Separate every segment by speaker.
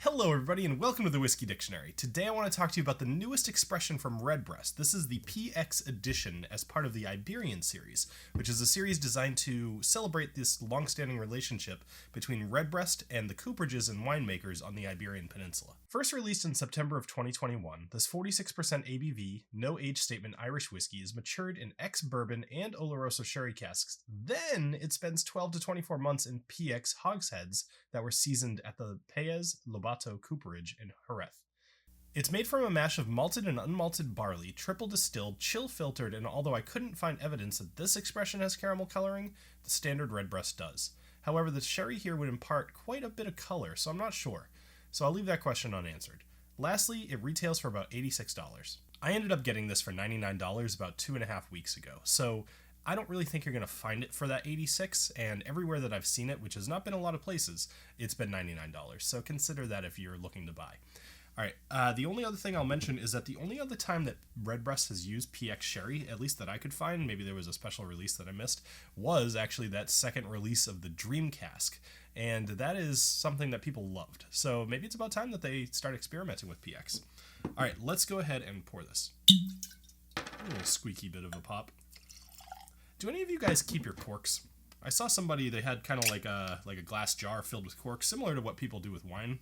Speaker 1: Hello everybody and welcome to the Whiskey Dictionary. Today I want to talk to you about the newest expression from Redbreast. This is the PX edition as part of the Iberian series, which is a series designed to celebrate this long-standing relationship between Redbreast and the cooperages and winemakers on the Iberian Peninsula. First released in September of 2021, this 46% ABV, no age statement Irish whiskey is matured in ex-bourbon and Oloroso sherry casks. Then it spends 12 to 24 months in PX hogsheads that were seasoned at the Paez Lobato cooperage in Jerez. It's made from a mash of malted and unmalted barley, triple distilled, chill filtered, and although I couldn't find evidence that this expression has caramel coloring, the standard Redbreast does. However, the sherry here would impart quite a bit of color, so I'm not sure. So I'll leave that question unanswered. Lastly, it retails for about $86. I ended up getting this for $99 about 2.5 weeks ago, so I don't really think you're going to find it for that $86, and everywhere that I've seen it, which has not been a lot of places, it's been $99, so consider that if you're looking to buy. Alright, the only other thing I'll mention is that the only other time that Redbreast has used PX Sherry, at least that I could find, maybe there was a special release that I missed, was actually that second release of the Dream Cask, and that is something that people loved, so maybe it's about time that they start experimenting with PX. Alright, let's go ahead and pour this. A little squeaky bit of a pop. Do any of you guys keep your corks? I saw somebody, they had kind of like a glass jar filled with corks, similar to what people do with wine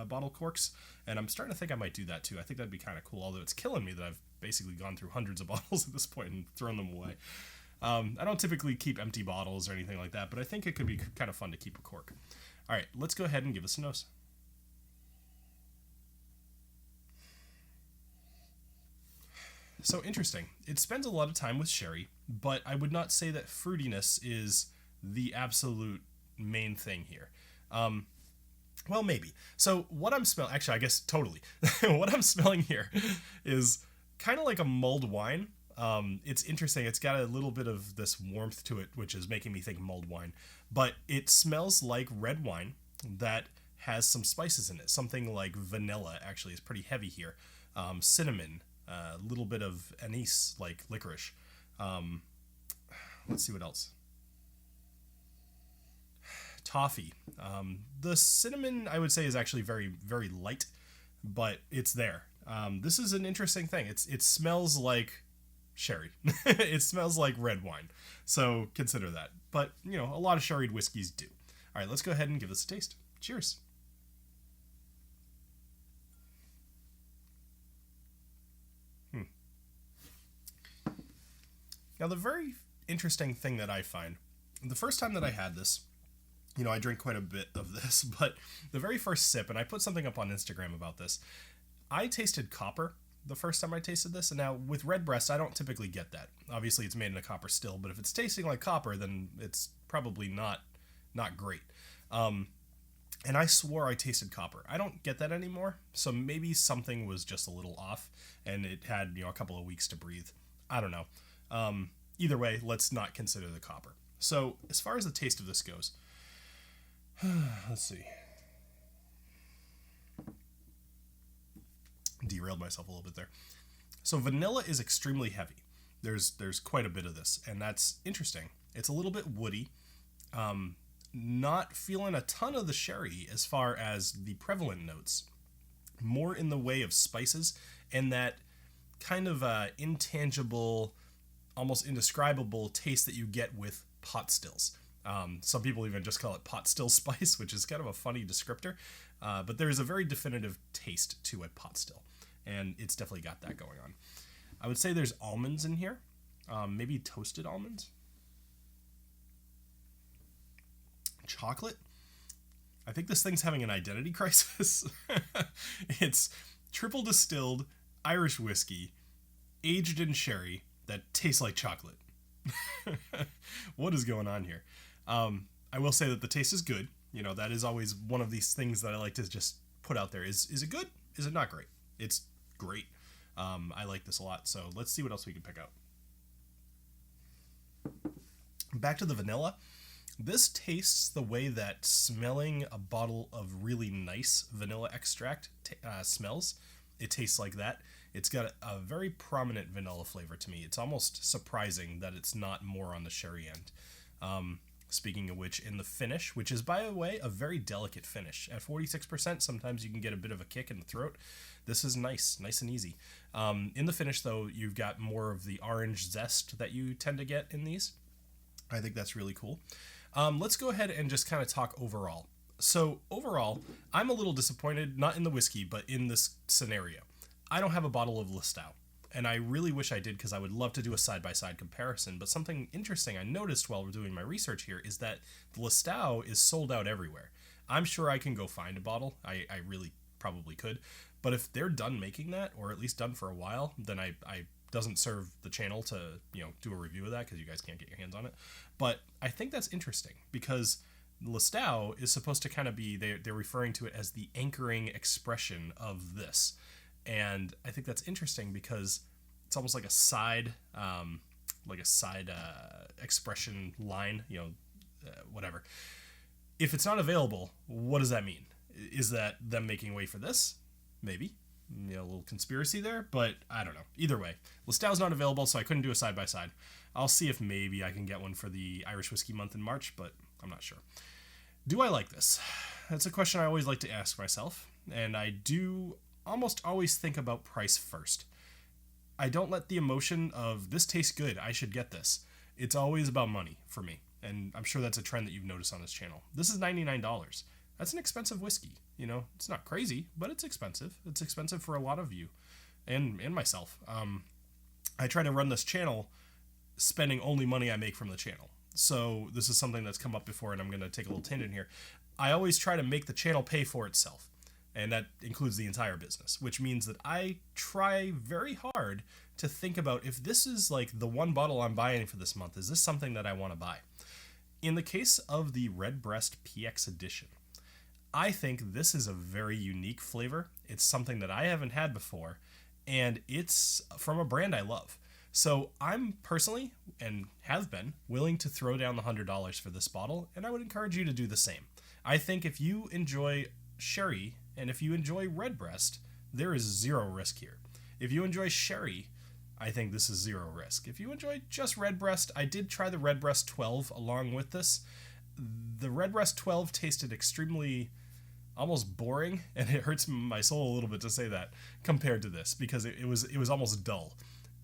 Speaker 1: bottle corks, and I'm starting to think I might do that too. I think that'd be kind of cool, although it's killing me that I've basically gone through hundreds of bottles at this point and thrown them away. I don't typically keep empty bottles or anything like that, but I think it could be kind of fun to keep a cork. Alright, let's go ahead and give this a nose. So interesting. It spends a lot of time with sherry, but I would not say that fruitiness is the absolute main thing here. Well, maybe. So what I'm smelling, actually, I guess totally. What I'm smelling here is kind of like a mulled wine. It's interesting. It's got a little bit of this warmth to it, which is making me think mulled wine. But it smells like red wine that has some spices in it. Something like vanilla, actually, is pretty heavy here. Cinnamon, a little bit of anise, like licorice. Let's see what else. Toffee. The cinnamon, I would say, is actually very, very light, but it's there. This is an interesting thing. It smells like sherry. It smells like red wine. So consider that. But, you know, a lot of sherried whiskeys do. All right, let's go ahead and give this a taste. Cheers. Now, the very interesting thing that I find, the first time that I had this, you know, I drink quite a bit of this, but the very first sip, and I put something up on Instagram about this, I tasted copper the first time I tasted this, and now with Redbreast, I don't typically get that. Obviously, it's made in a copper still, but if it's tasting like copper, then it's probably not great. And I swore I tasted copper. I don't get that anymore, so maybe something was just a little off, and it had, you know, a couple of weeks to breathe. I don't know. Either way, let's not consider the copper. So, as far as the taste of this goes, let's see. Derailed myself a little bit there. So vanilla is extremely heavy. There's quite a bit of this, and that's interesting. It's a little bit woody. Not feeling a ton of the sherry as far as the prevalent notes. More in the way of spices and that kind of intangible, almost indescribable taste that you get with pot stills. Some people even just call it pot still spice, which is kind of a funny descriptor. But there is a very definitive taste to a pot still, and it's definitely got that going on. I would say there's almonds in here, maybe toasted almonds. Chocolate. I think this thing's having an identity crisis. It's triple distilled Irish whiskey, aged in sherry, that tastes like chocolate. What is going on here? I will say that the taste is good. You know, that is always one of these things that I like to just put out there. Is it good? Is it not great? It's great. I like this a lot. So let's see what else we can pick out. Back to the vanilla. This tastes the way that smelling a bottle of really nice vanilla extract smells. It tastes like that. It's got a very prominent vanilla flavor to me. It's almost surprising that it's not more on the sherry end. Speaking of which, in the finish, which is, by the way, a very delicate finish. At 46%, sometimes you can get a bit of a kick in the throat. This is nice and easy. In the finish, though, you've got more of the orange zest that you tend to get in these. I think that's really cool. Let's go ahead and just kind of talk overall. So overall, I'm a little disappointed, not in the whiskey, but in this scenario. I don't have a bottle of Listau. And I really wish I did, because I would love to do a side-by-side comparison. But something interesting I noticed while we're doing my research here is that the Listau is sold out everywhere. I'm sure I can go find a bottle. I really probably could. But if they're done making that, or at least done for a while, then I doesn't serve the channel to, do a review of that, because you guys can't get your hands on it. But I think that's interesting, because Listau is supposed to kind of be, they're referring to it as the anchoring expression of this. And I think that's interesting because it's almost like a side expression line, whatever. If it's not available, what does that mean? Is that them making way for this? Maybe. A little conspiracy there, but I don't know. Either way, Listau's not available, so I couldn't do a side-by-side. I'll see if maybe I can get one for the Irish Whiskey Month in March, but I'm not sure. Do I like this? That's a question I always like to ask myself, and I do almost always think about price first. I don't let the emotion of this tastes good, I should get this. It's always about money for me, and I'm sure that's a trend that you've noticed on this channel. This is $99. That's an expensive whiskey. It's not crazy, but it's expensive. It's expensive for a lot of you, and myself. I try to run this channel spending only money I make from the channel. So this is something that's come up before, and I'm going to take a little tangent here. I always try to make the channel pay for itself. And that includes the entire business, which means that I try very hard to think about, if this is like the one bottle I'm buying for this month, is this something that I want to buy? In the case of the Redbreast PX Edition, I think this is a very unique flavor. It's something that I haven't had before, and it's from a brand I love. So I'm personally, and have been, willing to throw down the $100 for this bottle, and I would encourage you to do the same. I think if you enjoy sherry, and if you enjoy Redbreast, there is zero risk here. If you enjoy sherry, I think this is zero risk. If you enjoy just Redbreast, I did try the Redbreast 12 along with this. The Redbreast 12 tasted extremely, almost boring, and it hurts my soul a little bit to say that, compared to this, because it was almost dull.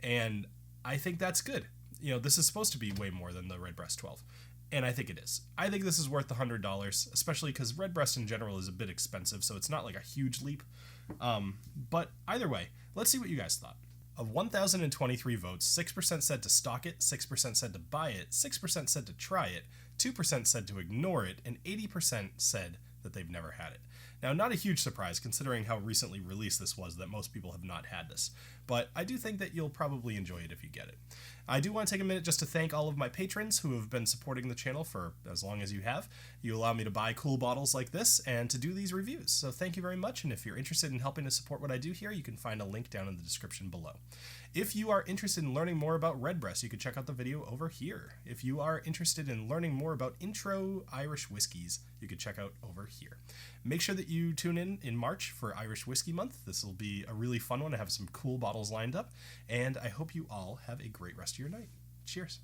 Speaker 1: And I think that's good. This is supposed to be way more than the Redbreast 12. And I think it is. I think this is worth the $100, especially because Redbreast in general is a bit expensive, so it's not like a huge leap. But either way, let's see what you guys thought. Of 1,023 votes, 6% said to stock it, 6% said to buy it, 6% said to try it, 2% said to ignore it, and 80% said that they've never had it. Now, not a huge surprise considering how recently released this was, that most people have not had this, but I do think that you'll probably enjoy it if you get it. I do want to take a minute just to thank all of my patrons who have been supporting the channel for as long as you have. You allow me to buy cool bottles like this and to do these reviews, so thank you very much, and if you're interested in helping to support what I do here, you can find a link down in the description below. If you are interested in learning more about Redbreast, you can check out the video over here. If you are interested in learning more about intro Irish whiskeys, you can check out over here. Make sure that you tune in March for Irish Whiskey Month. This will be a really fun one. I have some cool bottles lined up, and I hope you all have a great rest of your night. Cheers.